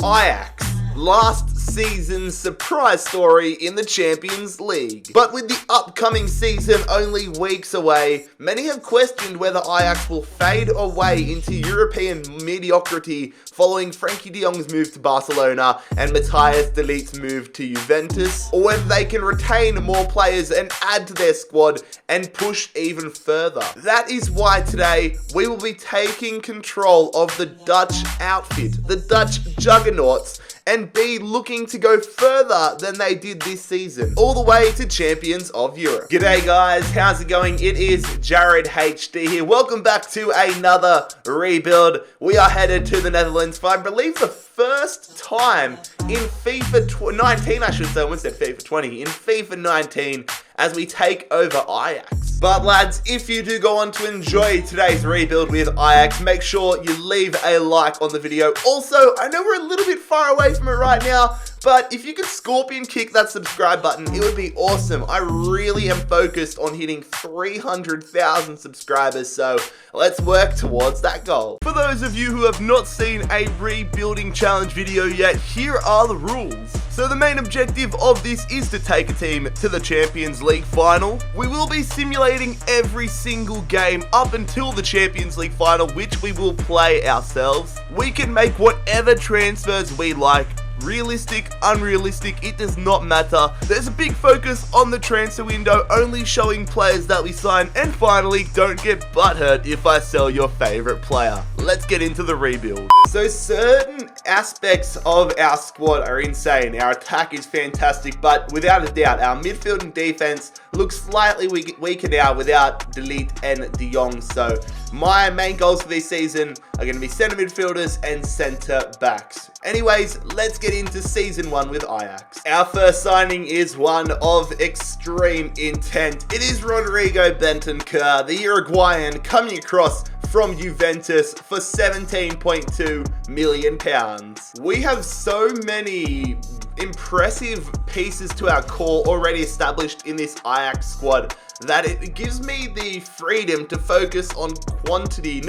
Ajax, last season's surprise story in the Champions League. But with the upcoming season only weeks away, many have questioned whether Ajax will fade away into European mediocrity following Frankie de Jong's move to Barcelona and Matthias de Ligt's move to Juventus, or whether they can retain more players and add to their squad and push even further. That is why today we will be taking control of the Dutch outfit, the Dutch juggernauts, and be looking to go further than they did this season, all the way to Champions of Europe. G'day guys, how's it going? It is JarradHD here. Welcome back to another rebuild. We are headed to the Netherlands for, I believe, the first time in FIFA 19, I should say. I almost said FIFA 20. In FIFA 19, as we take over Ajax. But lads, if you do go on to enjoy today's rebuild with Ajax, make sure you leave a like on the video. Also, I know we're a little bit far away from it right now, but if you could scorpion kick that subscribe button, it would be awesome. I really am focused on hitting 300,000 subscribers, so let's work towards that goal. For those of you who have not seen a rebuilding challenge video yet, here are the rules. So the main objective of this is to take a team to the Champions League final. We will be simulating every single game up until the Champions League final, which we will play ourselves. We can make whatever transfers we like. Realistic, unrealistic, it does not matter. There's a big focus on the transfer window, only showing players that we sign. And finally, don't get butthurt if I sell your favorite player. Let's get into the rebuild. So certain aspects of our squad are insane. Our attack is fantastic, but without a doubt, our midfield and defense looks slightly weaker now without de Ligt and de Jong. So my main goals for this season are going to be centre midfielders and centre backs. Anyways, let's get into season 1 with Ajax. Our first signing is one of extreme intent. It is Rodrigo Bentancur, the Uruguayan, coming across from Juventus for £17.2 million. We have so many impressive pieces to our core already established in this Ajax squad that it gives me the freedom to focus on quality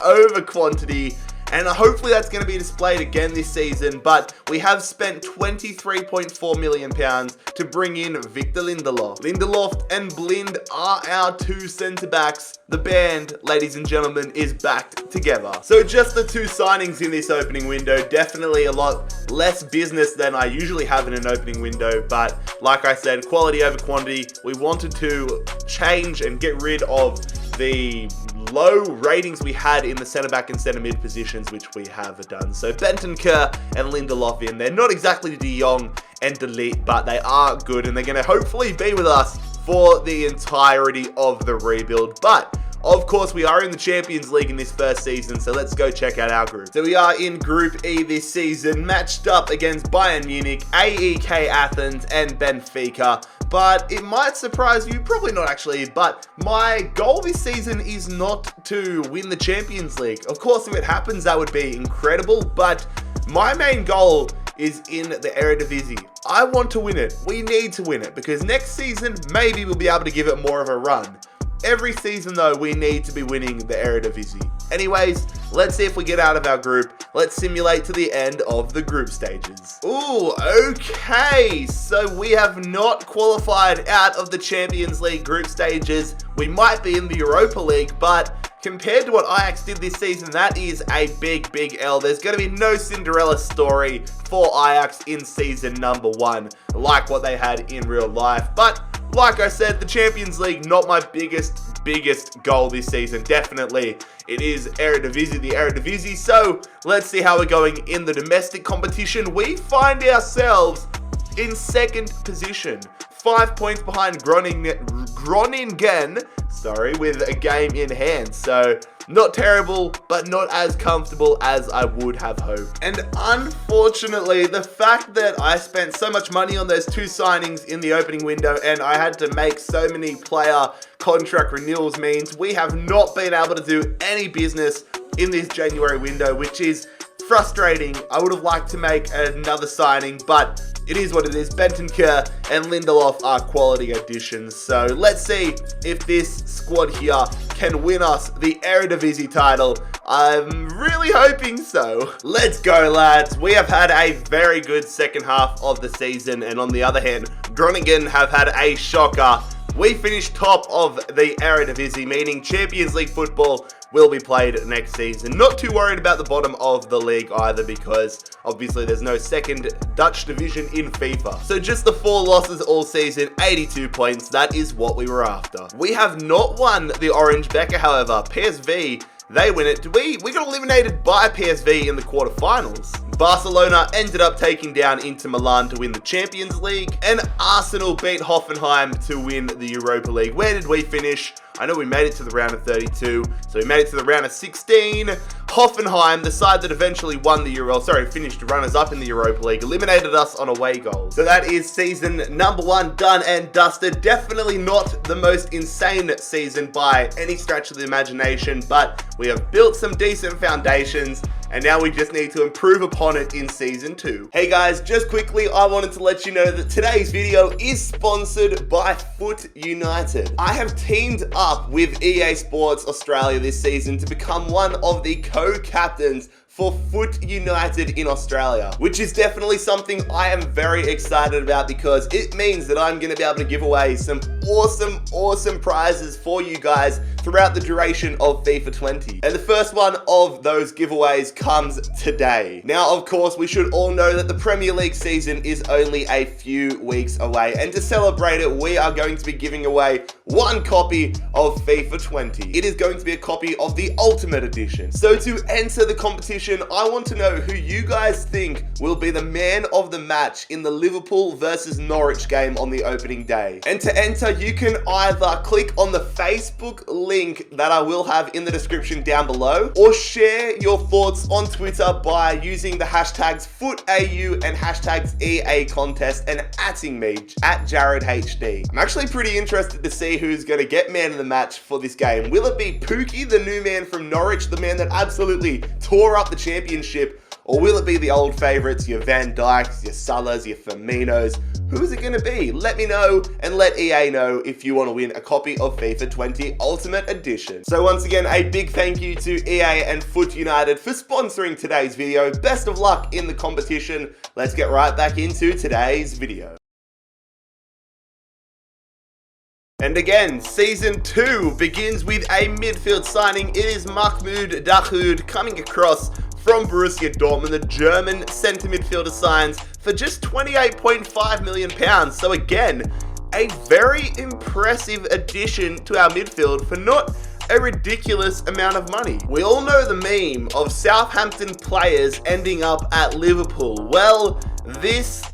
over quantity. And hopefully that's going to be displayed again this season. But we have spent £23.4 million to bring in Victor Lindelof. Lindelof and Blind are our two centre-backs. The band, ladies and gentlemen, is back together. So just the two signings in this opening window. Definitely a lot less business than I usually have in an opening window. But like I said, quality over quantity. We wanted to change and get rid of the low ratings we had in the centre back and centre mid positions, which we have done. So Bentancur and Lindelof in there. Not exactly de Jong and de Ligt, but they are good, and they're going to hopefully be with us for the entirety of the rebuild. But of course, we are in the Champions League in this first season, so let's go check out our group. So we are in Group E this season, matched up against Bayern Munich, AEK Athens, and Benfica. But it might surprise you, probably not actually, but my goal this season is not to win the Champions League. Of course, if it happens, that would be incredible, but my main goal is in the Eredivisie. I want to win it. We need to win it, because next season, maybe we'll be able to give it more of a run. Every season, though, we need to be winning the Eredivisie. Anyways, let's see if we get out of our group. Let's simulate to the end of the group stages. Ooh, okay. So we have not qualified out of the Champions League group stages. We might be in the Europa League, but compared to what Ajax did this season, that is a big L. There's going to be no Cinderella story for Ajax in season number 1, like what they had in real life. But like I said, the Champions League, not my biggest goal this season. Definitely, it is the Eredivisie. So let's see how we're going in the domestic competition. We find ourselves in second position, 5 points behind Groningen, with a game in hand. So not terrible, but not as comfortable as I would have hoped. And unfortunately, the fact that I spent so much money on those two signings in the opening window and I had to make so many player contract renewals means we have not been able to do any business in this January window, which is frustrating. I would have liked to make another signing, but it is what it is. Bentancur and Lindelof are quality additions. So let's see if this squad here can win us the Eredivisie title. I'm really hoping so. Let's go, lads. We have had a very good second half of the season, and on the other hand, Groningen have had a shocker. We finished top of the Eredivisie, meaning Champions League football will be played next season. Not too worried about the bottom of the league either, because obviously there's no second Dutch division in FIFA. So just the 4 losses all season, 82 points. That is what we were after. We have not won the Orange Becker, however. PSV, they win it. We got eliminated by PSV in the quarterfinals. Barcelona ended up taking down Inter Milan to win the Champions League, and Arsenal beat Hoffenheim to win the Europa League. Where did we finish? I know we made it to the round of 32, so we made it to the round of 16. Hoffenheim, the side that eventually won the finished runners-up in the Europa League, eliminated us on away goals. So that is season number 1 done and dusted. Definitely not the most insane season by any stretch of the imagination, but we have built some decent foundations, and now we just need to improve upon it in season 2. Hey guys, just quickly, I wanted to let you know that today's video is sponsored by Foot United. I have teamed up with EA Sports Australia this season to become one of the co-captains for Foot United in Australia, which is definitely something I am very excited about, because it means that I'm going to be able to give away some awesome prizes for you guys throughout the duration of FIFA 20. And the first one of those giveaways comes today. Now, of course, we should all know that the Premier League season is only a few weeks away, and to celebrate it, we are going to be giving away 1 copy of FIFA 20. It is going to be a copy of the Ultimate Edition. So to enter the competition, I want to know who you guys think will be the man of the match in the Liverpool versus Norwich game on the opening day. And to enter, you can either click on the Facebook link that I will have in the description down below, or share your thoughts on Twitter by using the hashtags FootAU and hashtags EA contest and @ing me at JarradHD. I'm actually pretty interested to see who's going to get man of the match for this game. Will it be Pookie, the new man from Norwich, the man that absolutely tore up the championship, or will it be the old favourites, your Van Dijks, your Salahs, your Firminos? Who's it going to be? Let me know, and let EA know if you want to win a copy of FIFA 20 Ultimate Edition. So once again, a big thank you to EA and Foot United for sponsoring today's video. Best of luck in the competition. Let's get right back into today's video. And again, Season 2 begins with a midfield signing. It is Mahmoud Dahoud coming across from Borussia Dortmund. The German centre midfielder signs for just £28.5 million. So again, a very impressive addition to our midfield for not a ridiculous amount of money. We all know the meme of Southampton players ending up at Liverpool. Well, this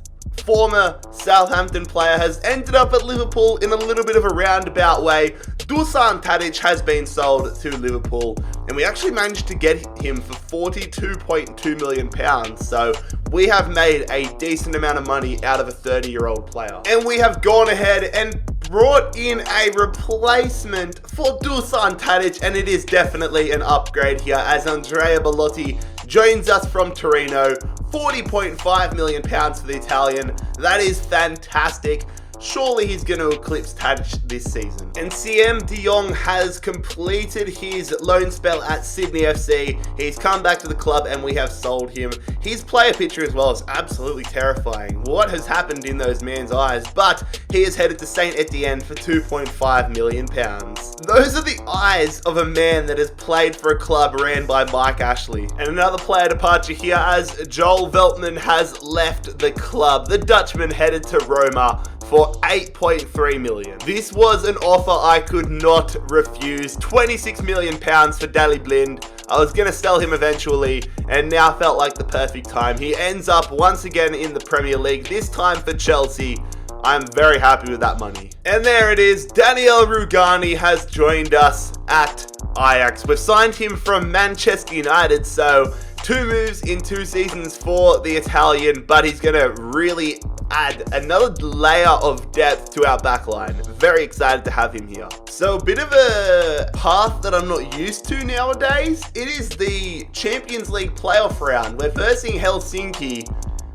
former Southampton player has ended up at Liverpool in a little bit of a roundabout way. Dusan Tadic has been sold to Liverpool, and we actually managed to get him for £42.2 million. So we have made a decent amount of money out of a 30-year-old player. And we have gone ahead and brought in a replacement for Dusan Tadic, and it is definitely an upgrade here as Andrea Bellotti joins us from Torino. £40.5 million for the Italian. That is fantastic. Surely he's going to eclipse Tadic this season. And CM de Jong has completed his loan spell at Sydney FC. He's come back to the club and we have sold him. His player picture as well is absolutely terrifying. What has happened in those man's eyes? But he is headed to Saint Etienne for £2.5 million. Those are the eyes of a man that has played for a club ran by Mike Ashley. And another player departure here as Joel Veltman has left the club. The Dutchman headed to Roma for £8.3 million. This was an offer I could not refuse. £26 million for Daley Blind. I was going to sell him eventually, and now felt like the perfect time. He ends up once again in the Premier League, this time for Chelsea. I'm very happy with that money. And there it is. Daniel Rugani has joined us at Ajax. We've signed him from Manchester United, so 2 moves in 2 seasons for the Italian, but he's going to really add another layer of depth to our backline. Very excited to have him here. So a bit of a path that I'm not used to nowadays. It is the Champions League playoff round. We're versing Helsinki.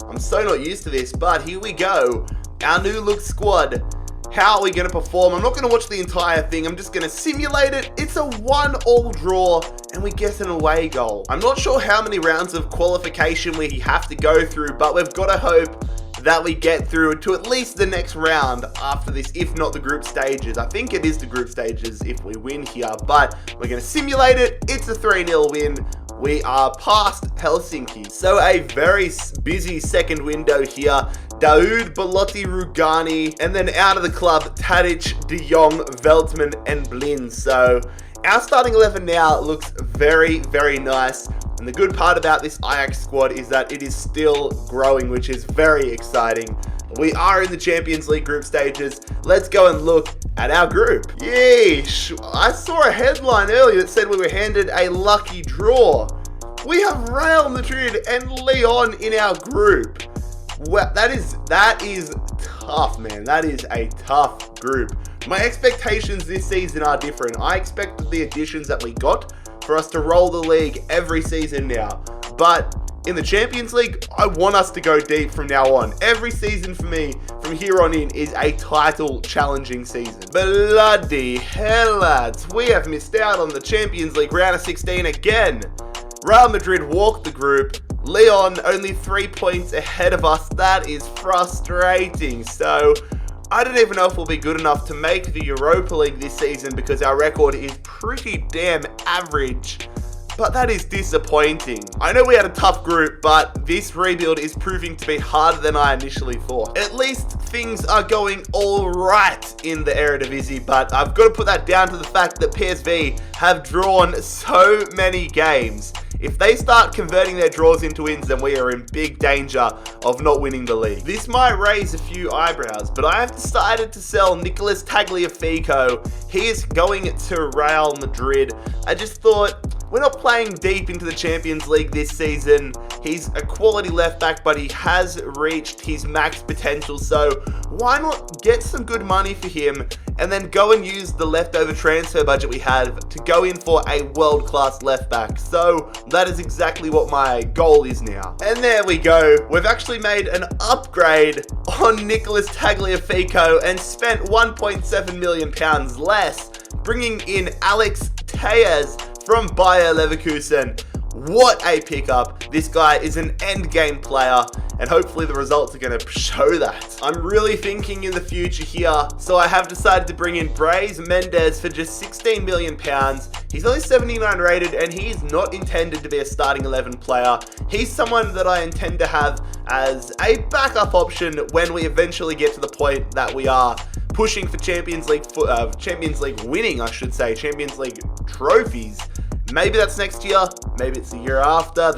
I'm so not used to this, but here we go. Our new look squad. How are we going to perform? I'm not going to watch the entire thing. I'm just going to simulate it. It's a 1-1 draw and we get an away goal. I'm not sure how many rounds of qualification we have to go through, but we've got to hope that we get through to at least the next round after this, if not the group stages. I think it is the group stages if we win here, but we're going to simulate it. It's a 3-0 win. We are past Helsinki. So a very busy second window here. Daoud, Belotti, Rugani, and then out of the club, Tadic, De Jong, Veltman, and Blin. So our starting 11 now looks very, very nice. And the good part about this Ajax squad is that it is still growing, which is very exciting. We are in the Champions League group stages. Let's go and look at our group. Yeesh, I saw a headline earlier that said we were handed a lucky draw. We have Real Madrid and Lyon in our group. Well, that is tough, man. That is a tough group. My expectations this season are different. I expected the additions that we got for us to roll the league every season now. But in the Champions League, I want us to go deep from now on. Every season for me, from here on in, is a title challenging season. Bloody hell, lads. We have missed out on the Champions League round of 16 again. Real Madrid walked the group. Lyon only 3 points ahead of us. That is frustrating. So I don't even know if we'll be good enough to make the Europa League this season because our record is pretty damn average. But that is disappointing. I know we had a tough group, but this rebuild is proving to be harder than I initially thought. At least things are going all right in the Eredivisie, but I've got to put that down to the fact that PSV have drawn so many games. If they start converting their draws into wins, then we are in big danger of not winning the league. This might raise a few eyebrows, but I have decided to sell Nicolas Tagliafico. He is going to Real Madrid. I just thought, we're not playing deep into the Champions League this season. He's a quality left back, but he has reached his max potential. So why not get some good money for him and then go and use the leftover transfer budget we have to go in for a world-class left back. So that is exactly what my goal is now. And there we go. We've actually made an upgrade on Nicolas Tagliafico and spent £1.7 million less, bringing in Alex Tellez from Bayer Leverkusen. What a pickup. This guy is an endgame player, and hopefully the results are going to show that. I'm really thinking in the future here, so I have decided to bring in Brais Mendes for just £16 million. He's only 79 rated, and he's not intended to be a starting 11 player. He's someone that I intend to have as a backup option when we eventually get to the point that we are pushing for Champions League winning, I should say, Champions League trophies. Maybe that's next year, maybe it's the year after,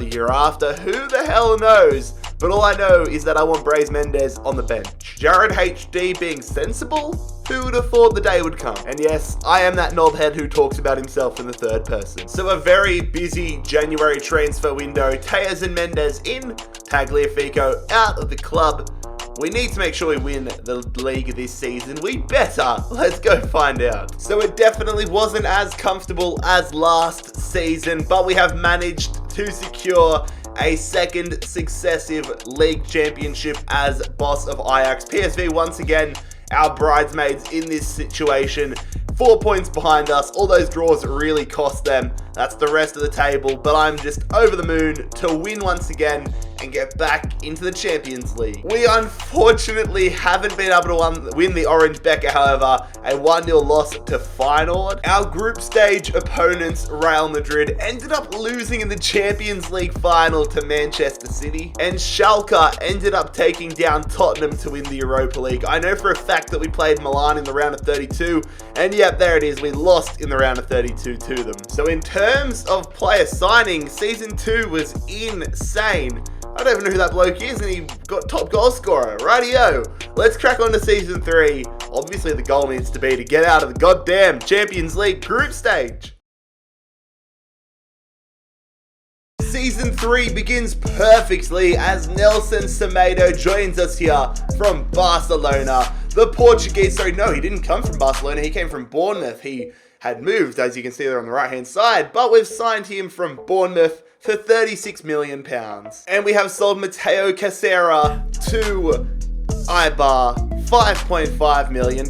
who the hell knows? But all I know is that I want Brais Mendes on the bench. JarradHD being sensible? Who would have thought the day would come? And yes, I am that knobhead who talks about himself in the third person. So a very busy January transfer window. Tellez and Mendes in, Tagliafico out of the club. We need to make sure we win the league this season. We better. Let's go find out. So it definitely wasn't as comfortable as last season, but we have managed to secure a second successive league championship as boss of Ajax. PSV once again, our bridesmaids in this situation. 4 points behind us. All those draws really cost them. That's the rest of the table, but I'm just over the moon to win once again and get back into the Champions League. We unfortunately haven't been able to win the Orange Becker, however, a 1-0 loss to Feyenoord. Our group stage opponents, Real Madrid, ended up losing in the Champions League final to Manchester City, and Schalke ended up taking down Tottenham to win the Europa League. I know for a fact that we played Milan in the round of 32, and yep, there it is, we lost in the round of 32 to them. So in terms of player signing, Season 2 was insane. I don't even know who that bloke is, and he got top goal scorer. Rightio. Let's crack on to Season 3. Obviously, the goal needs to be to get out of the goddamn Champions League group stage. Season 3 begins perfectly as Nelson Semedo joins us here from Barcelona. The Portuguese, sorry, no, he didn't come from Barcelona, he came from Bournemouth. He had moved, as you can see there on the right-hand side, but we've signed him from Bournemouth for £36 million. And we have sold Mateo Caceres to Eibar. £5.5 million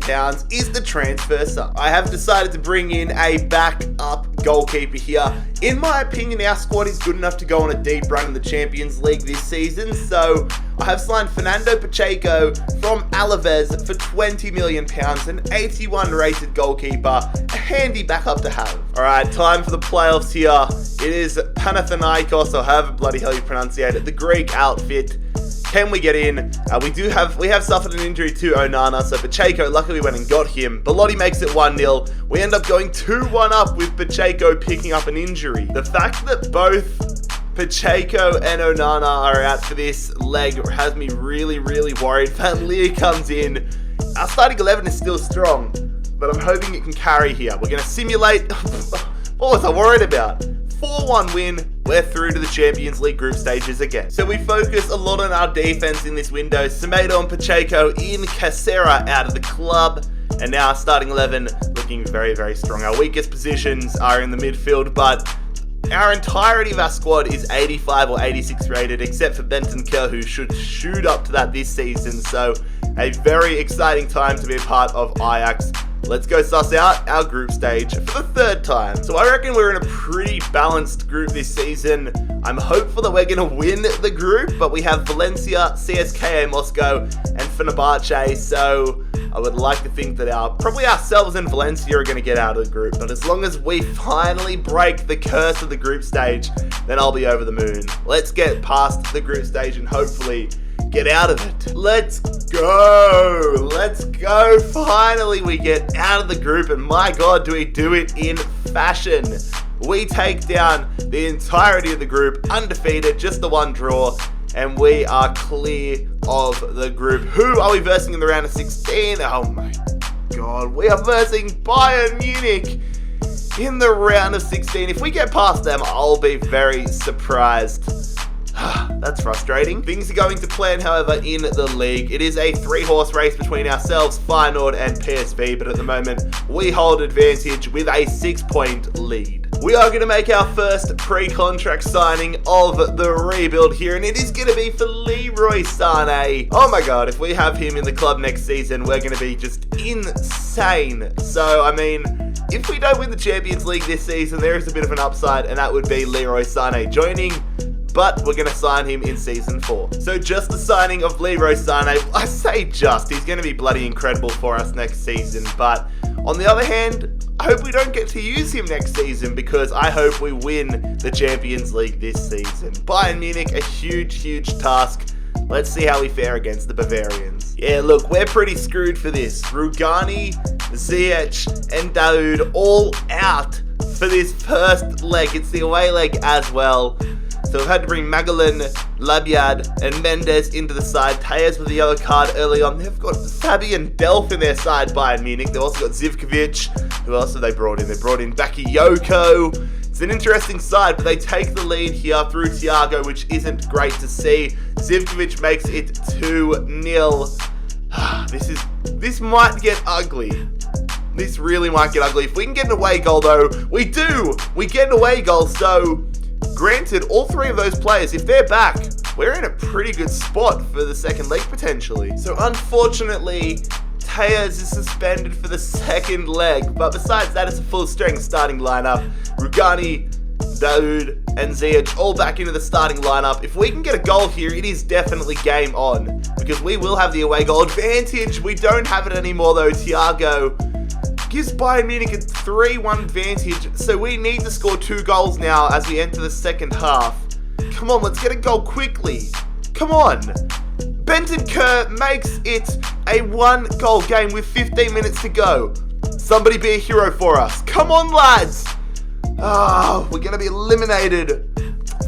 is the transfer sum. I have decided to bring in a backup goalkeeper here. In my opinion, our squad is good enough to go on a deep run in the Champions League this season, so I have signed Fernando Pacheco from Alaves for £20 million, an 81 rated goalkeeper, a handy backup to have. Alright, time for the playoffs here. It is Panathinaikos, or however bloody hell you pronounce it, the Greek outfit. Can we get in? We have suffered an injury to Onana, so Pacheco, luckily we went and got him. Belotti makes it 1-0. We end up going 2-1 up with Pacheco picking up an injury. The fact that both Pacheco and Onana are out for this leg has me really, really worried. Van Leer comes in. Our starting 11 is still strong, but I'm hoping it can carry here. We're going to simulate. What was I worried about? 4-1 win. We're through to the Champions League group stages again. So we focus a lot on our defense in this window. Semedo and Pacheco in, Caceres out of the club. And now our starting 11 looking very, very strong. Our weakest positions are in the midfield, but our entirety of our squad is 85 or 86 rated, except for Benton Kerr, who should shoot up to that this season. So a very exciting time to be a part of Ajax. Let's go suss out our group stage for the third time. So I reckon we're in a pretty balanced group this season. I'm hopeful that we're going to win the group, but we have Valencia, CSKA Moscow, and Fenerbahce. So I would like to think that probably ourselves and Valencia are going to get out of the group. But as long as we finally break the curse of the group stage, then I'll be over the moon. Let's get past the group stage and hopefully get out of it. Let's go. Let's go. Finally, we get out of the group, and my God, do we do it in fashion. We take down the entirety of the group, undefeated, just the one draw, and we are clear of the group. Who are we versing in the round of 16? Oh my God, we are versing Bayern Munich in the round of 16. If we get past them, I'll be very surprised. That's frustrating. Things are going to plan, however, in the league. It is a 3-horse race between ourselves, Feyenoord, and PSV, but at the moment, we hold advantage with a 6-point lead. We are going to make our first pre-contract signing of the rebuild here, and it is going to be for Leroy Sané. Oh my God, if we have him in the club next season, we're going to be just insane. So, I mean, if we don't win the Champions League this season, there is a bit of an upside, and that would be Leroy Sané joining. But we're going to sign him in Season 4. So just the signing of Leroy Sané, I say just, he's going to be bloody incredible for us next season. But on the other hand, I hope we don't get to use him next season, because I hope we win the Champions League this season. Bayern Munich, a huge, huge task. Let's see how we fare against the Bavarians. Yeah, look, we're pretty screwed for this. Rugani, Ziyech, and Daoud all out for this first leg. It's the away leg as well. So we've had to bring Magellan, Labiad, and Mendes into the side. Tejas with the yellow card early on. They've got Fabi and Delph in their side, Bayern Munich. They've also got Zivkovic. Who else have they brought in? They brought in Bakayoko. It's an interesting side, but they take the lead here through Thiago, which isn't great to see. Zivkovic makes it 2-0. This might get ugly. This really might get ugly. If we can get an away goal, though, we do. We get an away goal, so granted, all three of those players, if they're back, we're in a pretty good spot for the second leg potentially. So unfortunately, Tejas is suspended for the second leg, but besides that, it's a full strength starting lineup. Rugani, Daoud, and Ziyech all back into the starting lineup. If we can get a goal here, it is definitely game on, because we will have the away goal advantage. We don't have it anymore though. Thiago gives Bayern Munich a 3-1 advantage, so we need to score 2 goals now as we enter the second half. Come on, let's get a goal quickly. Come on. Benton Kerr makes it a 1-goal game with 15 minutes to go. Somebody be a hero for us. Come on, lads. Oh, we're going to be eliminated.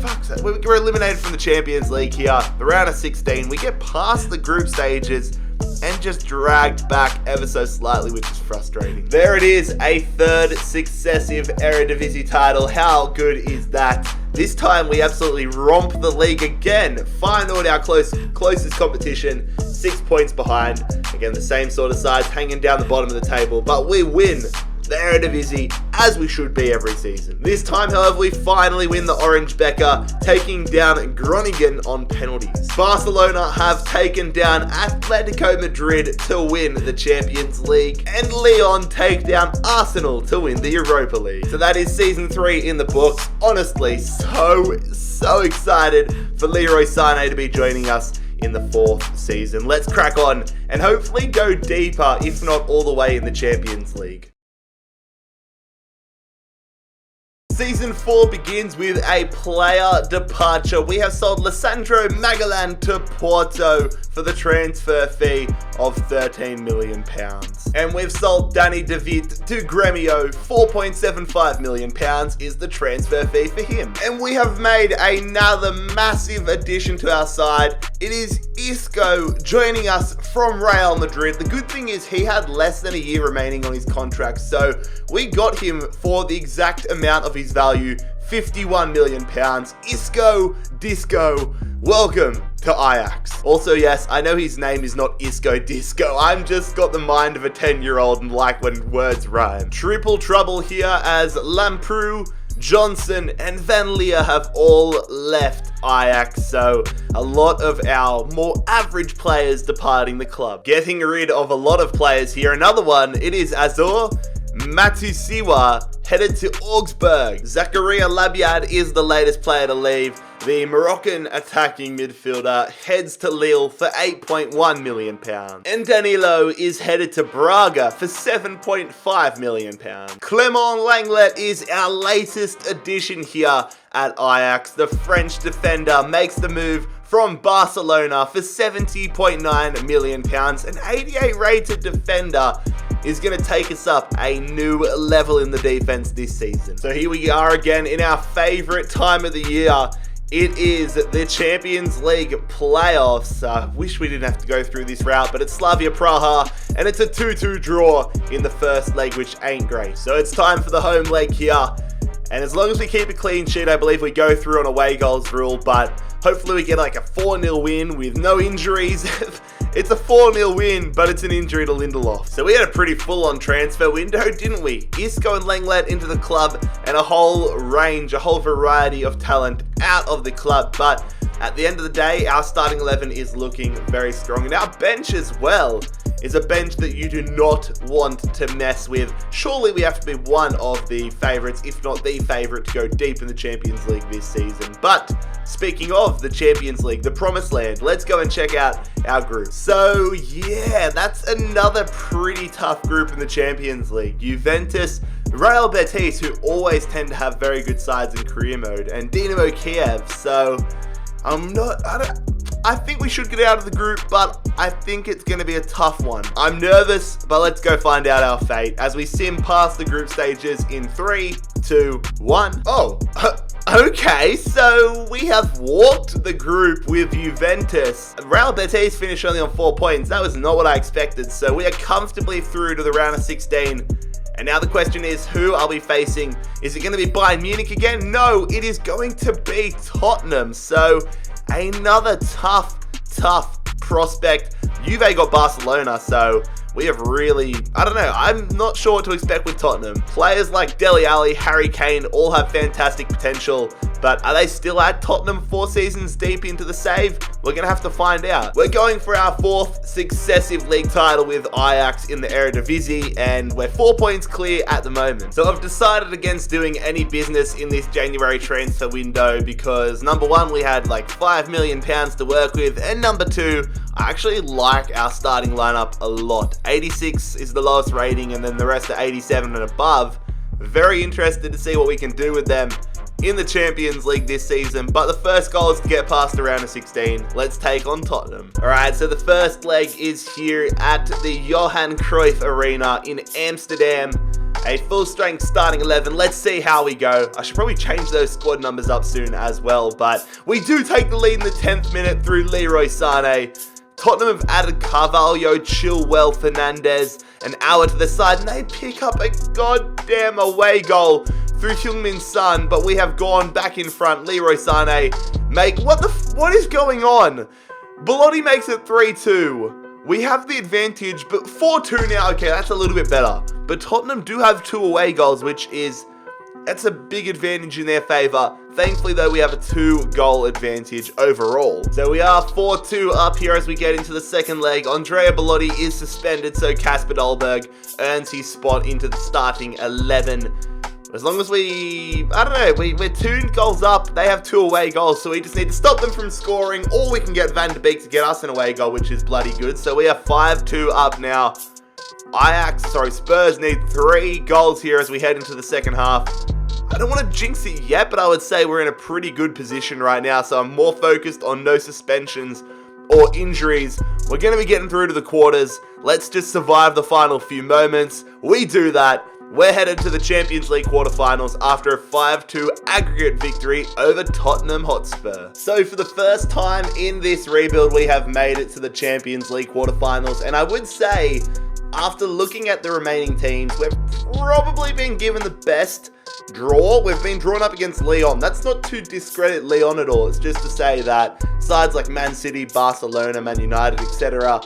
Fuck's sake. We're eliminated from the Champions League here. The round of 16. We get past the group stages and just dragged back ever so slightly, which is frustrating. There it is, a third successive Eredivisie title. How good is that? This time we absolutely romp the league again. Final in our closest competition, 6 points behind. Again, the same sort of sides, hanging down the bottom of the table, but we win the Eredivisie as we should be every season. This time, however, we finally win the Orange Becker, taking down Groningen on penalties. Barcelona have taken down Atletico Madrid to win the Champions League, and Lyon take down Arsenal to win the Europa League. So that is season 3 in the books. Honestly, so excited for Leroy Sané to be joining us in the 4th season. Let's crack on and hopefully go deeper, if not all the way in the Champions League. Season 4 begins with a player departure. We have sold Lissandro Magallan to Porto for the transfer fee of £13 million. And we've sold Danny De Vit to Gremio. £4.75 million is the transfer fee for him. And we have made another massive addition to our side. It is Isco joining us from Real Madrid. The good thing is he had less than a year remaining on his contract, so we got him for the exact amount of his value, £51 million. Isco Disco, welcome to Ajax. Also, yes, I know his name is not Isco Disco. I'm just got the mind of a 10-year-old and like when words rhyme. Triple trouble here as Lamprou, Johnson and Van Leer have all left Ajax, so a lot of our more average players departing the club. Getting rid of a lot of players here. Another one, it is Azor Matusiwa headed to Augsburg. Zakaria Labiad is the latest player to leave. The Moroccan attacking midfielder heads to Lille for £8.1 million. And Danilo is headed to Braga for £7.5 million. Clement Langlet is our latest addition here at Ajax. The French defender makes the move from Barcelona for £70.9 million. An 88 rated defender is going to take us up a new level in the defense this season. So here we are again in our favorite time of the year. It is the Champions League playoffs. Wish we didn't have to go through this route, but it's Slavia Praha, and it's a 2-2 draw in the first leg, which ain't great. So it's time for the home leg here. And as long as we keep a clean sheet, I believe we go through on away goals rule, but hopefully we get like a 4-0 win with no injuries. It's a 4-0 win, but it's an injury to Lindelof. So we had a pretty full-on transfer window, didn't we? Isco and Langlet into the club, and a whole variety of talent out of the club. But at the end of the day, our starting 11 is looking very strong. And our bench as well is a bench that you do not want to mess with. Surely we have to be one of the favourites, if not the favourite, to go deep in the Champions League this season. But speaking of the Champions League, the promised land, let's go and check out our group. So yeah, that's another pretty tough group in the Champions League. Juventus, Real Betis, who always tend to have very good sides in career mode, and Dinamo Kiev. So I think we should get out of the group, but I think it's going to be a tough one. I'm nervous, but let's go find out our fate as we sim past the group stages in 3, 2, 1. Oh, okay, so we have walked the group with Juventus. Real Betis finished only on 4 points. That was not what I expected, so we are comfortably through to the round of 16. And now the question is, who are we facing? Is it going to be Bayern Munich again? No, it is going to be Tottenham. So another tough prospect. Juve got Barcelona, so we have really, I don't know, I'm not sure what to expect with Tottenham. Players like Dele Alli, Harry Kane all have fantastic potential, but are they still at Tottenham 4 seasons deep into the save? We're going to have to find out. We're going for our 4th successive league title with Ajax in the Eredivisie, and we're 4 points clear at the moment. So I've decided against doing any business in this January transfer window because number 1, we had like £5 million to work with, and number 2, I actually like our starting lineup a lot. 86 is the lowest rating, and then the rest are 87 and above. Very interested to see what we can do with them in the Champions League this season, but the first goal is to get past the round of 16. Let's take on Tottenham. Alright, so the first leg is here at the Johan Cruyff Arena in Amsterdam. A full-strength starting 11. Let's see how we go. I should probably change those squad numbers up soon as well, but we do take the lead in the 10th minute through Leroy Sané. Tottenham have added Carvalho, Chilwell, Fernandes, and Auer to the side, and they pick up a goddamn away goal through Heung-min Son, but we have gone back in front. Leroy Sané what is going on? Belotti makes it 3-2. We have the advantage, but 4-2 now. Okay, that's a little bit better. But Tottenham do have 2 away goals, that's a big advantage in their favour. Thankfully, though, we have a 2-goal advantage overall. So we are 4-2 up here as we get into the second leg. Andrea Belotti is suspended, so Kasper Dolberg earns his spot into the starting 11. As long as we're 2 goals up, they have 2 away goals, so we just need to stop them from scoring, or we can get Van de Beek to get us an away goal, which is bloody good. So we are 5-2 up now. Spurs need 3 goals here as we head into the second half. I don't want to jinx it yet, but I would say we're in a pretty good position right now, so I'm more focused on no suspensions or injuries. We're going to be getting through to the quarters. Let's just survive the final few moments. We do that. We're headed to the Champions League quarterfinals after a 5-2 aggregate victory over Tottenham Hotspur. So for the first time in this rebuild, we have made it to the Champions League quarterfinals, and I would say, after looking at the remaining teams, we've probably been given the best draw. We've been drawn up against Lyon. That's not to discredit Lyon at all. It's just to say that sides like Man City, Barcelona, Man United, etc.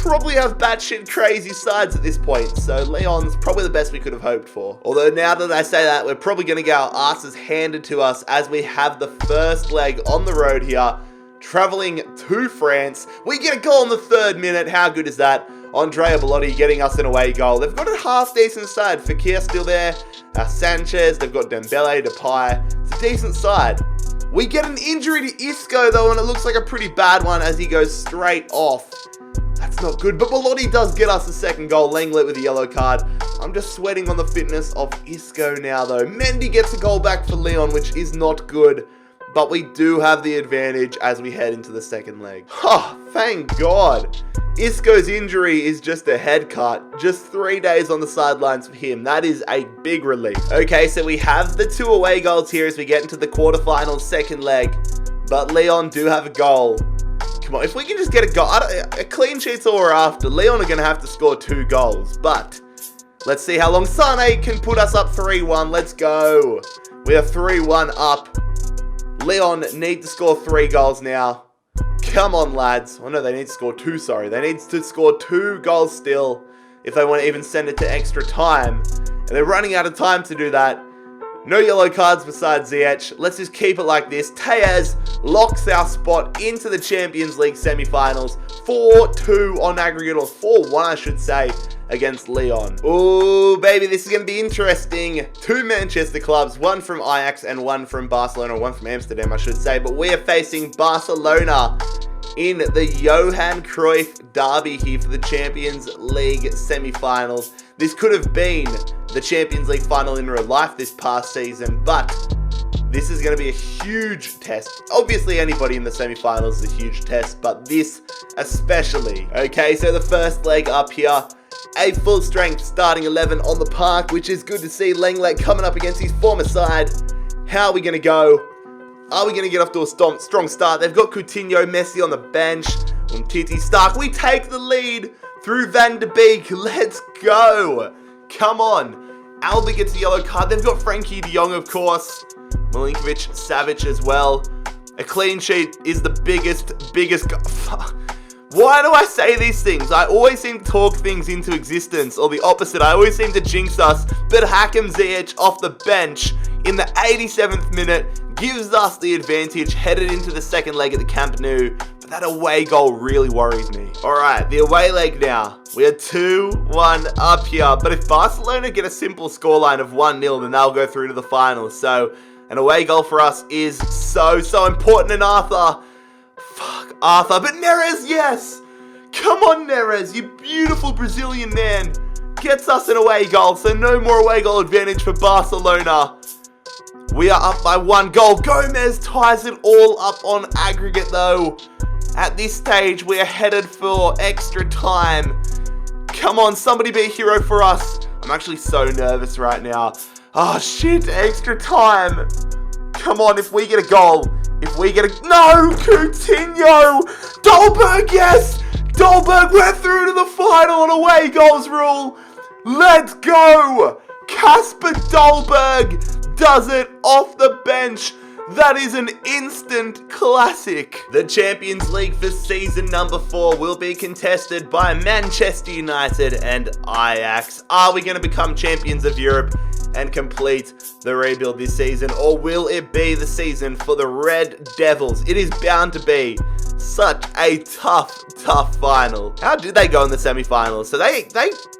probably have batshit crazy sides at this point. So Lyon's probably the best we could have hoped for. Although now that I say that, we're probably going to get our asses handed to us as we have the first leg on the road here, traveling to France. We get a goal in the 3rd minute. How good is that? Andrea Belotti getting us an away goal. They've got a half-decent side. Fekir still there. Sanchez. They've got Dembele, Depay. It's a decent side. We get an injury to Isco, though, and it looks like a pretty bad one as he goes straight off. That's not good, but Belotti does get us a 2nd goal. Lenglet with a yellow card. I'm just sweating on the fitness of Isco now, though. Mendy gets a goal back for Lyon, which is not good. But we do have the advantage as we head into the second leg. Oh, thank God. Isco's injury is just a head cut. Just 3 days on the sidelines for him. That is a big relief. Okay, so we have the 2 away goals here as we get into the quarterfinals, second leg. But Lyon do have a goal. Come on, if we can just get a goal. A clean sheet's all we're after. Lyon are going to have to score 2 goals. But let's see how long Sané can put us up 3-1. Let's go. We are 3-1 up. Lyon need to score 3 goals now. Come on, lads. Oh, no, they need to score 2, sorry. They need to score 2 goals still if they want to even send it to extra time. And they're running out of time to do that. No yellow cards besides Ziyech. Let's just keep it like this. Tellez locks our spot into the Champions League semi-finals. 4-2 on aggregate, or 4-1, I should say, against Lyon. Ooh, baby, this is going to be interesting. 2 Manchester clubs, one from Ajax and one from Barcelona, or one from Amsterdam, I should say. But we are facing Barcelona in the Johan Cruyff derby here for the Champions League semi-finals. This could have been the Champions League final in real life this past season, but this is going to be a huge test. Obviously, anybody in the semi-finals is a huge test, but this especially. Okay, so the first leg up here. A full-strength starting 11 on the park, which is good to see. Lenglet coming up against his former side. How are we going to go? Are we going to get off to a strong start? They've got Coutinho, Messi on the bench. Umtiti, Stark. We take the lead through Van de Beek. Let's go. Come on. Alba gets a yellow card. They've got Frankie de Jong, of course. Milinkovic, Savic as well. A clean sheet is the biggest. Why do I say these things? I always seem to talk things into existence, or the opposite. I always seem to jinx us. But Hakim Ziyech off the bench in the 87th minute gives us the advantage headed into the second leg at the Camp Nou. But that away goal really worries me. Alright, the away leg now. We are 2-1 up here. But if Barcelona get a simple scoreline of 1-0, then they'll go through to the finals. So an away goal for us is so important. And Arthur, but Neres, yes! Come on, Neres, you beautiful Brazilian man. Gets us an away goal, so no more away goal advantage for Barcelona. We are up by 1 goal. Gomez ties it all up on aggregate, though. At this stage, we are headed for extra time. Come on, somebody be a hero for us. I'm actually so nervous right now. Oh, shit, extra time. Come on, if we get a goal. No, Coutinho! Dolberg, yes! Dolberg, we're through to the final on away goals rule. Let's go! Kasper Dolberg does it off the bench. That is an instant classic. The Champions League for season number 4 will be contested by Manchester United and Ajax. Are we going to become champions of Europe and complete the rebuild this season, or will it be the season for the Red Devils? It is bound to be such a tough final. How did they go in the semi-finals? So they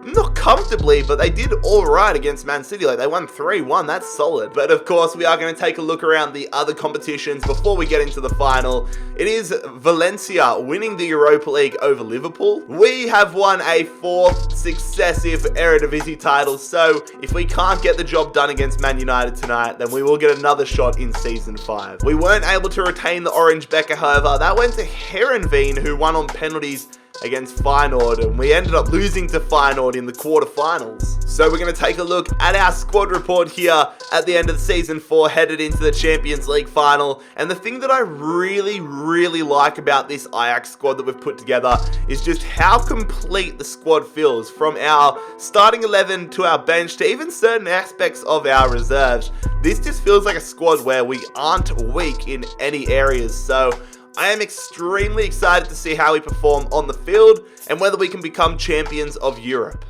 not comfortably, but they did all right against Man City. Like, they won 3-1. That's solid. But of course, we are going to take a look around the other competitions before we get into the final. It is Valencia winning the Europa League over Liverpool. We have won a 4th successive Eredivisie title, so if we can't get the job done against Man United tonight, then we will get another shot in Season 5. We weren't able to retain the Orange Becca, however. That went to Heerenveen, who won on penalties against Feyenoord, and we ended up losing to Feyenoord in the quarterfinals. So we're going to take a look at our squad report here at the end of Season 4, headed into the Champions League final. And the thing that I really like about this Ajax squad that we've put together is just how complete the squad feels, from our starting 11 to our bench to even certain aspects of our reserves. This just feels like a squad where we aren't weak in any areas. So I am extremely excited to see how we perform on the field and whether we can become champions of Europe.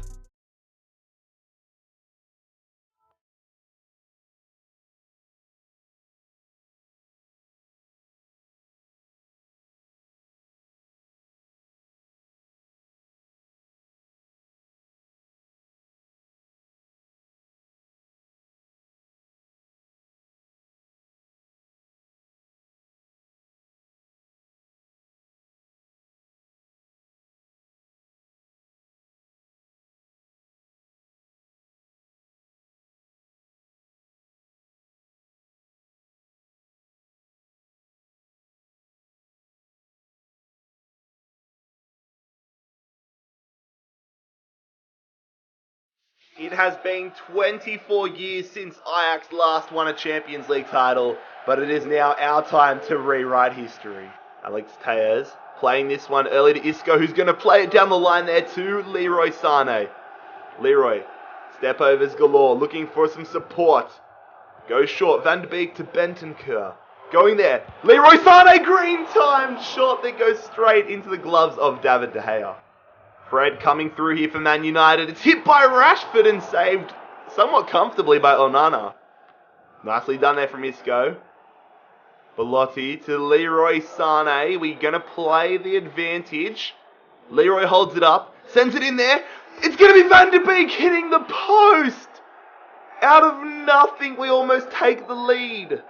It has been 24 years since Ajax last won a Champions League title, but it is now our time to rewrite history. Alex Tellez playing this one early to Isco, who's going to play it down the line there to Leroy Sané. Leroy, step overs galore, looking for some support. Goes short, Van de Beek to Bentancur. Going there, Leroy Sané, green time shot that goes straight into the gloves of David De Gea. Fred coming through here for Man United. It's hit by Rashford and saved somewhat comfortably by Onana. Nicely done there from Isco. Belotti to Leroy Sané. We're going to play the advantage. Leroy holds it up. Sends it in there. It's going to be Van de Beek hitting the post. Out of nothing, we almost take the lead.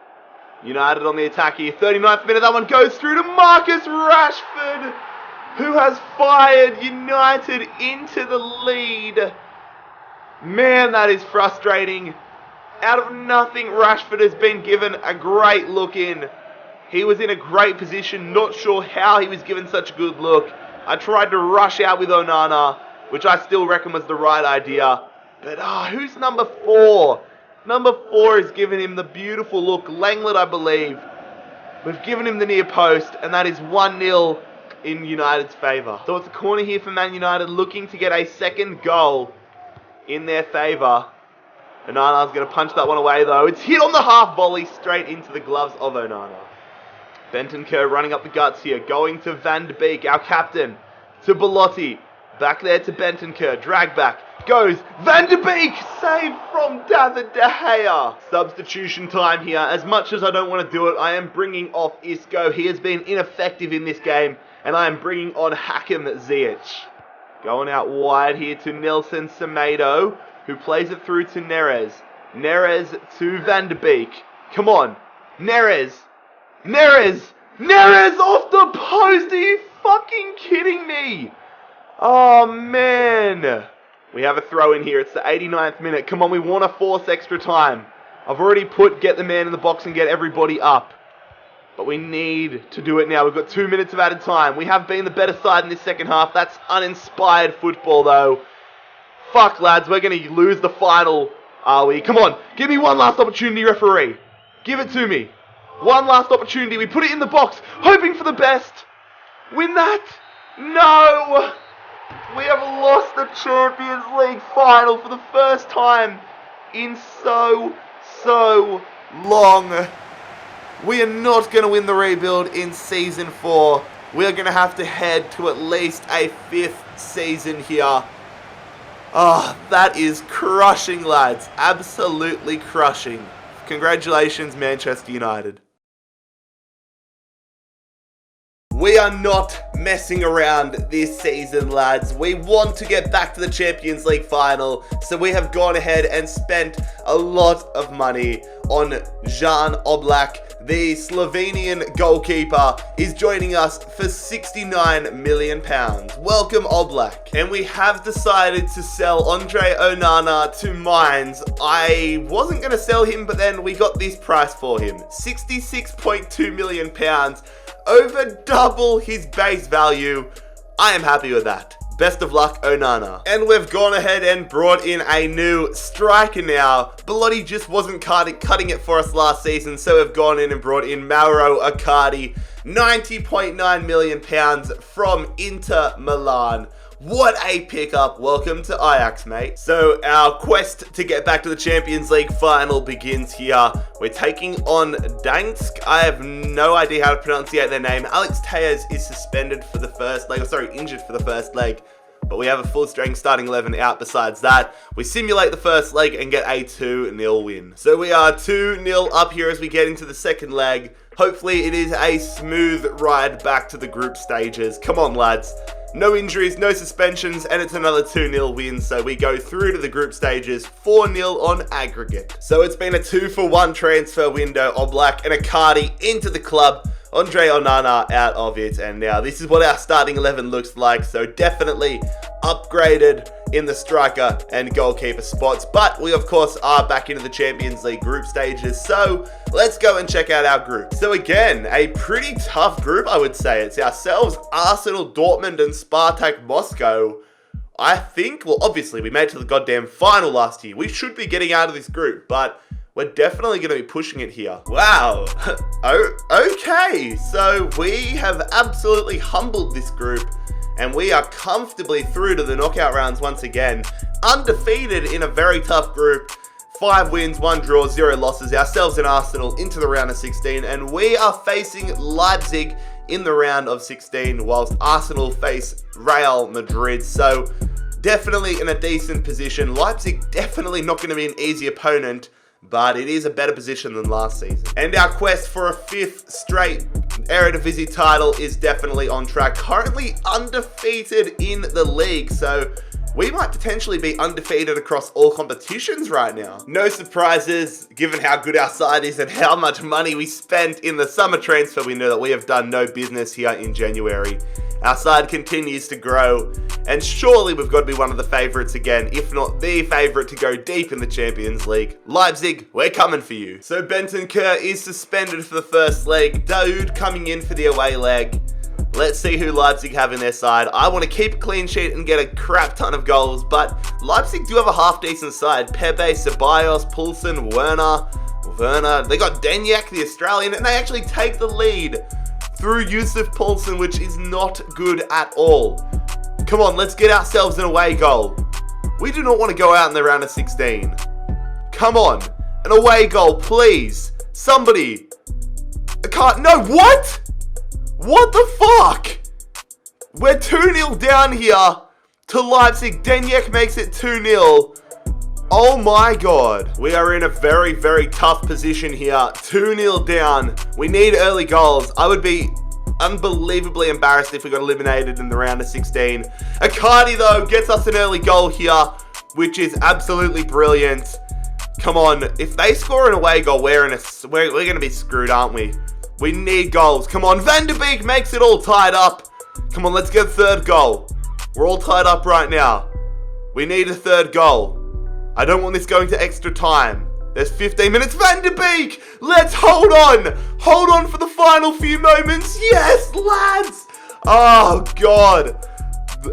United on the attack here. 39th minute. That one goes through to Marcus Rashford, who has fired United into the lead. Man, that is frustrating. Out of nothing, Rashford has been given a great look in. He was in a great position, not sure how he was given such a good look. I tried to rush out with Onana, which I still reckon was the right idea. But who's number 4? Number 4 has given him the beautiful look. Langlet, I believe. We've given him the near post, and that is 1-0 in United's favour. So it's a corner here for Man United, looking to get a second goal in their favour. Onana's going to punch that one away though. It's hit on the half volley straight into the gloves of Onana. Bentancur running up the guts here, going to Van de Beek, our captain, to Belotti. Back there to Bentancur, drag back, goes Van de Beek, save from David De Gea. Substitution time here. As much as I don't want to do it, I am bringing off Isco. He has been ineffective in this game, and I am bringing on Hakim Ziyech. Going out wide here to Nelson Semedo, who plays it through to Neres. Neres to Van de Beek. Come on, Neres. Neres off the post. Are you fucking kidding me? Oh, man. We have a throw in here. It's the 89th minute. Come on, we want to force extra time. I've already put get the man in the box and get everybody up. But we need to do it now. We've got 2 minutes of added time. We have been the better side in this second half. That's uninspired football, though. Fuck, lads. We're going to lose the final, are we? Come on. Give me one last opportunity, referee. Give it to me. One last opportunity. We put it in the box, hoping for the best. Win that? No! We have lost the Champions League final for the first time in so so long. We are not going to win the rebuild in Season 4. We are going to have to head to at least a 5th season here. That is crushing, lads. Absolutely crushing. Congratulations, Manchester United. We are not messing around this season, lads. We want to get back to the Champions League final, so we have gone ahead and spent a lot of money on Jan Oblak. The Slovenian goalkeeper is joining us for £69 million. Welcome, Oblak. And we have decided to sell Andre Onana to Mainz. I wasn't going to sell him, but then we got this price for him. £66.2 million. Over double his base value. I am happy with that. Best of luck, Onana. And we've gone ahead and brought in a new striker now. Belotti just wasn't cutting it for us last season, so we've gone in and brought in Mauro Icardi. £90.9 million from Inter Milan. What a pickup. Welcome to Ajax, mate. So our quest to get back to the Champions League final begins here. We're taking on Dansk. I have no idea how to pronunciate their name. Alex Tejas is suspended for the first leg, injured for the first leg. But we have a full strength starting 11 out besides that. We simulate the first leg and get a 2-0 win. So we are 2-0 up here as we get into the second leg. Hopefully it is a smooth ride back to the group stages. Come on, lads. No injuries, no suspensions, and it's another 2-0 win, so we go through to the group stages, 4-0 on aggregate. So it's been a 2-for-1 transfer window. Oblak and Icardi into the club, Andre Onana out of it, and now this is what our starting 11 looks like, so definitely upgraded in the striker and goalkeeper spots, but we of course are back into the Champions League group stages, so let's go and check out our group. So again, a pretty tough group, I would say. It's ourselves, Arsenal, Dortmund, and Spartak Moscow. I think, well, obviously we made it to the goddamn final last year. We should be getting out of this group, but we're definitely going to be pushing it here. Wow. Okay, so we have absolutely humbled this group, and we are comfortably through to the knockout rounds once again. Undefeated in a very tough group. 5 wins, 1 draw, 0 losses. Ourselves and Arsenal into the round of 16. And we are facing Leipzig in the round of 16, whilst Arsenal face Real Madrid. So definitely in a decent position. Leipzig definitely not going to be an easy opponent, but it is a better position than last season. And our quest for a 5th straight Eredivisie title is definitely on track. Currently undefeated in the league, so we might potentially be undefeated across all competitions right now. No surprises, given how good our side is and how much money we spent in the summer transfer window, that we have done no business here in January. Our side continues to grow, and surely we've got to be one of the favourites again, if not the favourite to go deep in the Champions League. Leipzig, we're coming for you. So Bentancur is suspended for the first leg. Daoud coming in for the away leg. Let's see who Leipzig have in their side. I want to keep a clean sheet and get a crap ton of goals, but Leipzig do have a half-decent side. Pepe, Ceballos, Poulsen, Werner. They got Danjak, the Australian, and they actually take the lead through Yusuf Poulsen, which is not good at all. Come on, let's get ourselves an away goal. We do not want to go out in the round of 16. Come on, an away goal, please. Somebody. I can't, no, what? What the fuck? We're 2-0 down here to Leipzig. Danjak makes it 2-0. Oh my god. We are in a very, very tough position here. 2-0 down. We need early goals. I would be unbelievably embarrassed if we got eliminated in the round of 16. Icardi, though, gets us an early goal here, which is absolutely brilliant. Come on. If they score an away goal, we're going to be screwed, aren't we? We need goals. Come on. Van de Beek makes it all tied up. Come on, let's get a third goal. We're all tied up right now. We need a third goal. I don't want this going to extra time. There's 15 minutes. Van de Beek! Let's hold on. Hold on for the final few moments. Yes, lads. Oh, God.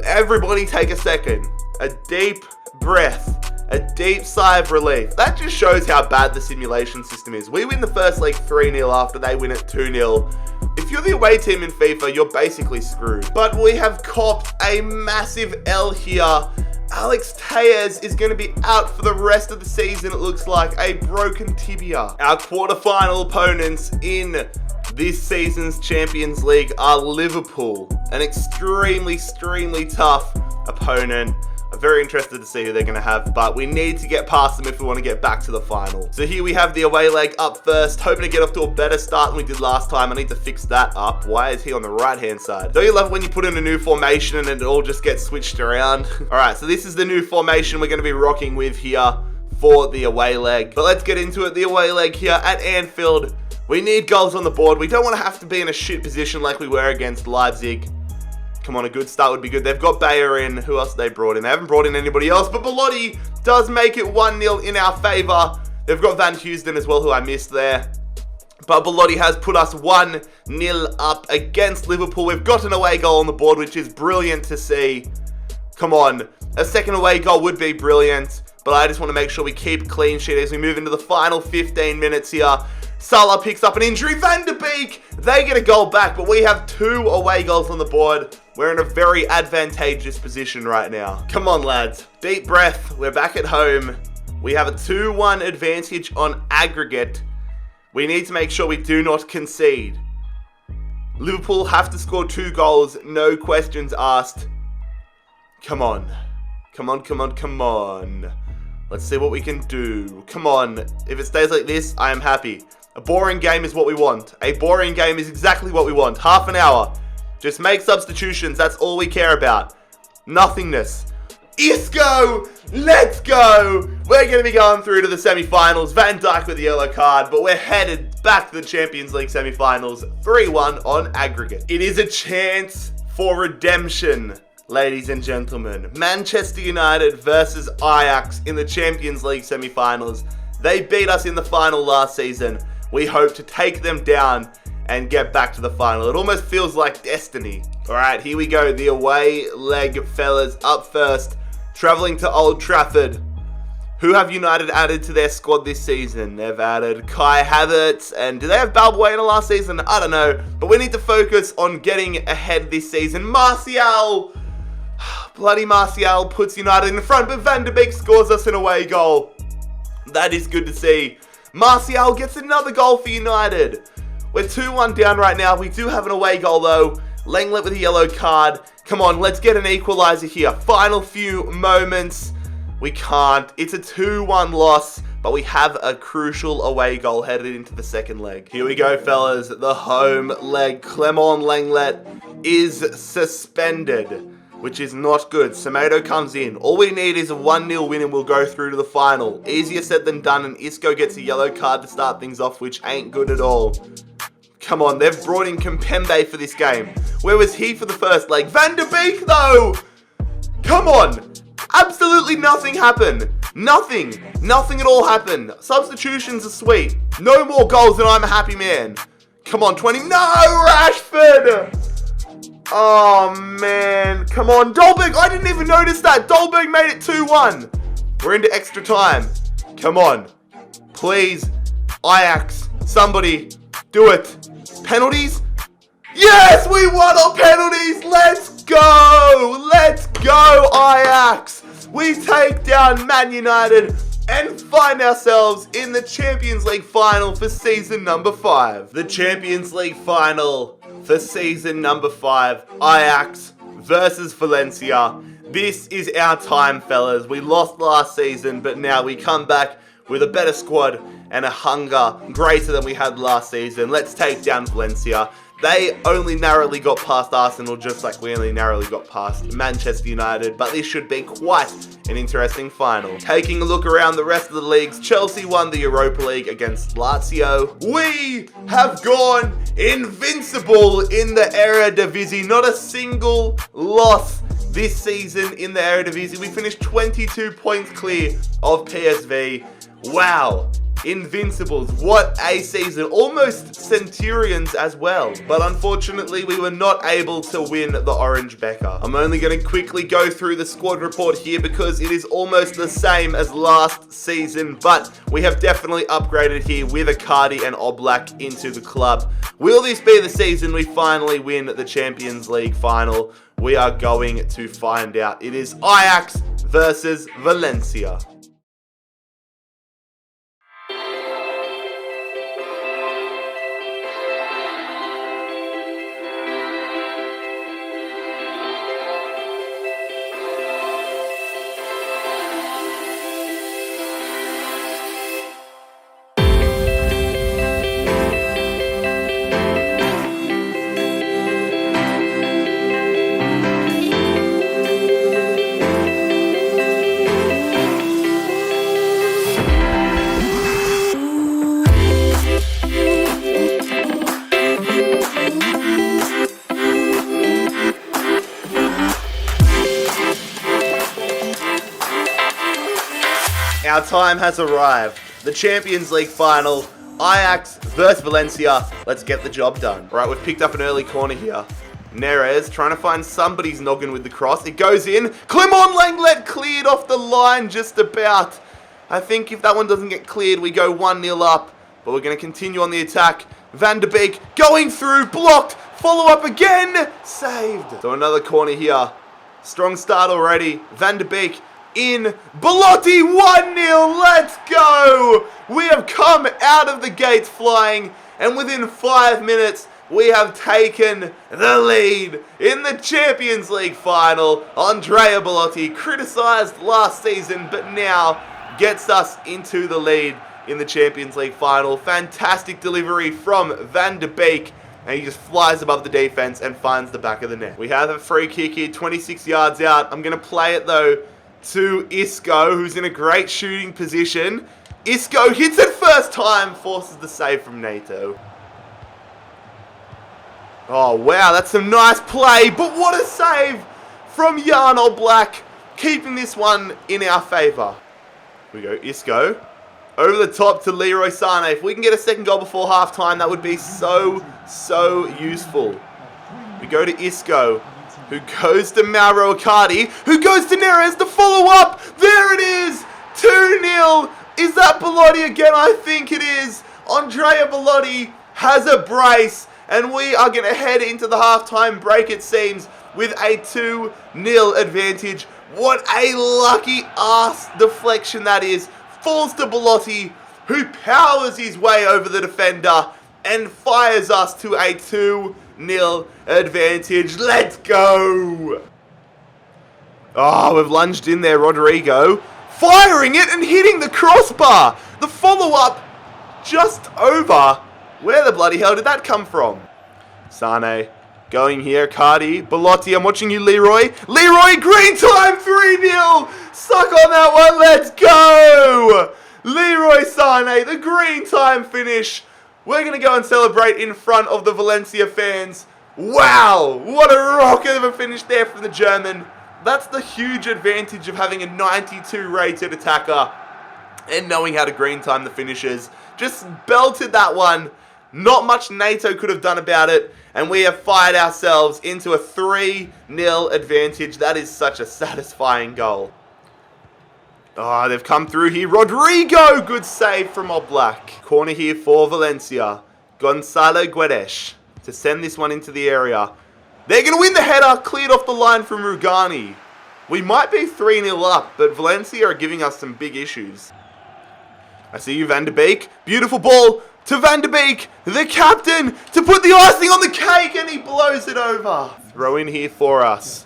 Everybody take a second. A deep breath. A deep sigh of relief. That just shows how bad the simulation system is. We win the first leg 3-0 after they win it 2-0. If you're the away team in FIFA, you're basically screwed. But we have copped a massive L here Alex Tellez is going to be out for the rest of the season, it looks like. A broken tibia. Our quarterfinal opponents in this season's Champions League are Liverpool. An extremely tough opponent. I'm very interested to see who they're going to have, but we need to get past them if we want to get back to the final. So here we have the away leg up first, hoping to get off to a better start than we did last time. I need to fix that up. Why is he on the right-hand side? Don't you love it when you put in a new formation and it all just gets switched around? All right, so this is the new formation we're going to be rocking with here for the away leg. But let's get into it. The away leg here at Anfield. We need goals on the board. We don't want to have to be in a shit position like we were against Leipzig. Come on, a good start would be good. They've got Bayer in. Who else have they brought in? They haven't brought in anybody else, but Belotti does make it 1-0 in our favour. They've got Van Housden as well, who I missed there. But Belotti has put us 1-0 up against Liverpool. We've got an away goal on the board, which is brilliant to see. Come on. A second away goal would be brilliant, but I just want to make sure we keep clean sheet as we move into the final 15 minutes here. Salah picks up an injury. Van de Beek, they get a goal back, but we have 2 away goals on the board. We're in a very advantageous position right now. Come on, lads. Deep breath. We're back at home. We have a 2-1 advantage on aggregate. We need to make sure we do not concede. Liverpool have to score 2 goals. No questions asked. Come on. Come on. Let's see what we can do. Come on. If it stays like this, I am happy. A boring game is what we want. A boring game is exactly what we want. Half an hour. Just make substitutions. That's all we care about. Nothingness. Isco! Let's go! We're going to be going through to the semi-finals. Van Dijk with the yellow card, but we're headed back to the Champions League semi-finals. 3-1 on aggregate. It is a chance for redemption, ladies and gentlemen. Manchester United versus Ajax in the Champions League semi-finals. They beat us in the final last season. We hope to take them down and get back to the final. It almost feels like destiny. All right, here we go. The away leg, fellas. Up first, traveling to Old Trafford. Who have United added to their squad this season? They've added Kai Havertz, and do they have Balbuena last season? I don't know, but we need to focus on getting ahead this season. Martial! Bloody Martial puts United in the front, but Van de Beek scores us an away goal. That is good to see. Martial gets another goal for United. We're 2-1 down right now. We do have an away goal though. Lenglet with a yellow card. Come on, let's get an equaliser here. Final few moments. We can't. It's a 2-1 loss, but we have a crucial away goal headed into the second leg. Here we go, fellas. The home leg. Clement Lenglet is suspended, which is not good. Semedo comes in. All we need is a 1-0 win and we'll go through to the final. Easier said than done, and Isco gets a yellow card to start things off, which ain't good at all. Come on, they've brought in Kimpembe for this game. Where was he for the first leg? Van de Beek, though! Come on! Absolutely nothing happened. Nothing at all happened. Substitutions are sweet. No more goals and I'm a happy man. Come on, 20. No, Rashford! Oh, man. Come on, Dolberg. I didn't even notice that. Dolberg made it 2-1. We're into extra time. Come on. Please. Ajax. Somebody. Do it. Penalties? Yes, we won on penalties. Let's go. Let's go, Ajax. We take down Man United and find ourselves in the Champions League final for season number 5. The Champions League final for season number 5. Ajax versus Valencia. This is our time, fellas. We lost last season, but now we come back with a better squad and a hunger greater than we had last season. Let's take down Valencia. They only narrowly got past Arsenal, just like we only narrowly got past Manchester United, but this should be quite an interesting final. Taking a look around the rest of the leagues, Chelsea won the Europa League against Lazio. We have gone invincible in the Eredivisie. Not a single loss this season in the Eredivisie. We finished 22 points clear of PSV. Wow. Invincibles, what a season. Almost Centurions as well. But unfortunately, we were not able to win the Orange Becca. I'm only going to quickly go through the squad report here because it is almost the same as last season, but we have definitely upgraded here with Icardi and Oblak into the club. Will this be the season we finally win the Champions League final? We are going to find out. It is Ajax versus Valencia. Our time has arrived. The Champions League final, Ajax versus Valencia. Let's get the job done. All right, we've picked up an early corner here. Neres trying to find somebody's noggin with the cross. It goes in. Clement Lenglet cleared off the line just about. I think if that one doesn't get cleared, we go 1-0 up. But we're going to continue on the attack. Van de Beek going through, blocked. Follow up again. Saved. So another corner here. Strong start already. Van de Beek. In Belotti, 1-0, let's go! We have come out of the gates flying, and within 5 minutes, we have taken the lead in the Champions League final. Andrea Belotti, criticised last season, but now gets us into the lead in the Champions League final. Fantastic delivery from Van de Beek, and he just flies above the defense and finds the back of the net. We have a free kick here, 26 yards out. I'm going to play it, though, to Isco, who's in a great shooting position. Isco hits it first time, forces the save from Nato. Oh, wow, that's some nice play, but what a save from Jan Oblak, keeping this one in our favour. Here we go, Isco. Over the top to Leroy Sané. If we can get a second goal before half-time, that would be so useful. We go to Isco, who goes to Mauro Icardi, who goes to Neres to follow up. There it is, 2-0. Is that Belotti again? I think it is. Andrea Belotti has a brace, and we are going to head into the halftime break, it seems, with a 2-0 advantage. What a lucky ass deflection that is. Falls to Belotti, who powers his way over the defender and fires us to a 2-0 advantage. Let's go! Oh, we've lunged in there, Rodrigo. Firing it and hitting the crossbar. The follow-up just over. Where the bloody hell did that come from? Sane going here. Cardi. Belotti. I'm watching you, Leroy. Leroy, green time, 3-0. Suck on that one. Let's go. Leroy Sane, the green time finish. We're going to go and celebrate in front of the Valencia fans. Wow, what a rocket of a finish there from the German. That's the huge advantage of having a 92 rated attacker and knowing how to green time the finishes. Just belted that one. Not much NATO could have done about it. And we have fired ourselves into a 3-0 advantage. That is such a satisfying goal. Oh, they've come through here. Rodrigo, good save from Oblak. Corner here for Valencia. Gonzalo Guedes to send this one into the area. They're going to win the header, cleared off the line from Rugani. We might be 3-0 up, but Valencia are giving us some big issues. I see you, Van de Beek. Beautiful ball to Van de Beek, the captain, to put the icing on the cake, and he blows it over. Throw in here for us.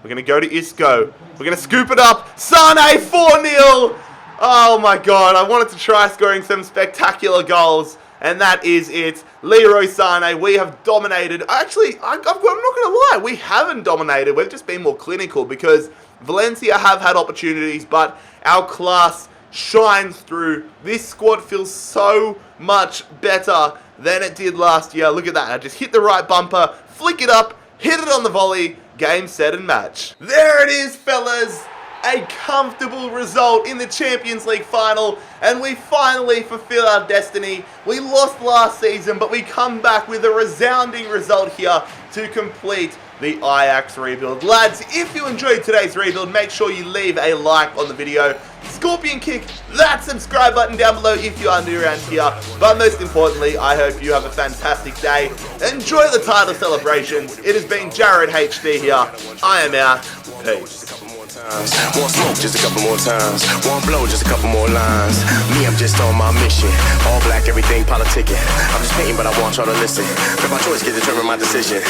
We're going to go to Isco. We're going to scoop it up. Sane, 4-0. Oh my god, I wanted to try scoring some spectacular goals. And that is it. Leroy Sane, we have dominated. Actually, I'm not going to lie. We haven't dominated. We've just been more clinical because Valencia have had opportunities, but our class shines through. This squad feels so much better than it did last year. Look at that. I just hit the right bumper, flick it up, hit it on the volley. Game, set, and match. There it is, fellas. a comfortable result in the Champions League final, and we finally fulfill our destiny. We lost last season, but we come back with a resounding result here to complete the Ajax rebuild. Lads, if you enjoyed today's rebuild, make sure you leave a like on the video. Scorpion kick that subscribe button down below if you are new around here. But most importantly, I hope you have a fantastic day. Enjoy the title celebrations. It has been JarradHD here. I am out. Peace. Want smoke just a couple more times. Want blow just a couple more lines. Me, I'm just on my mission. All black, everything politicking. I'm just painting, but I want y'all to listen. Cause my choice can determine my decision.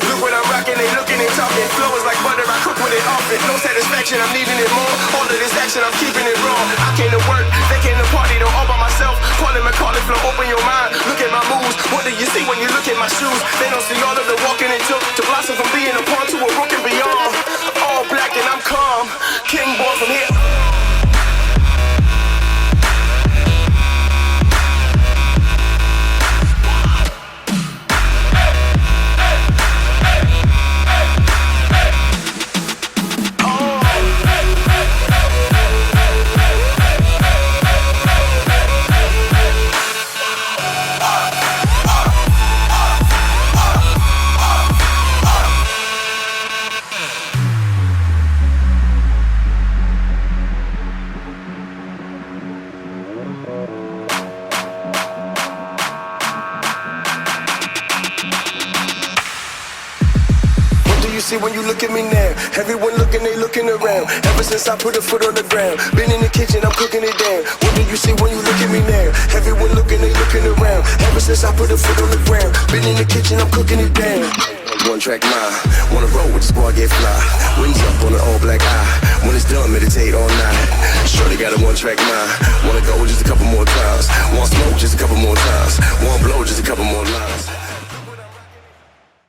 Look what I'm rocking, they looking and talking. Flow is like butter, I cook with it often. No satisfaction, I'm needing it more. All of this action, I'm keeping it raw. I came to work, they came to party, though all by myself. Calling me, flow, open your mind. Look at my moves. What do you see when you look at my shoes? They don't see all of the walking it took to blossom from being a pawn to a rook and beyond. All black and I'm calm. King born from here. See when you look at me now, everyone looking, they looking around. Ever since I put a foot on the ground, been in the kitchen, I'm cooking it down. What do you see when you look at me now? Everyone looking, they looking around. Ever since I put a foot on the ground, been in the kitchen, I'm cooking it down. One track mind, wanna roll with the squad, get fly. Wings up on an all black eye. When it's done, meditate all night. Shorty got a one track mind. Wanna go just a couple more times. Want smoke just a couple more times. Want blow just a couple more lines.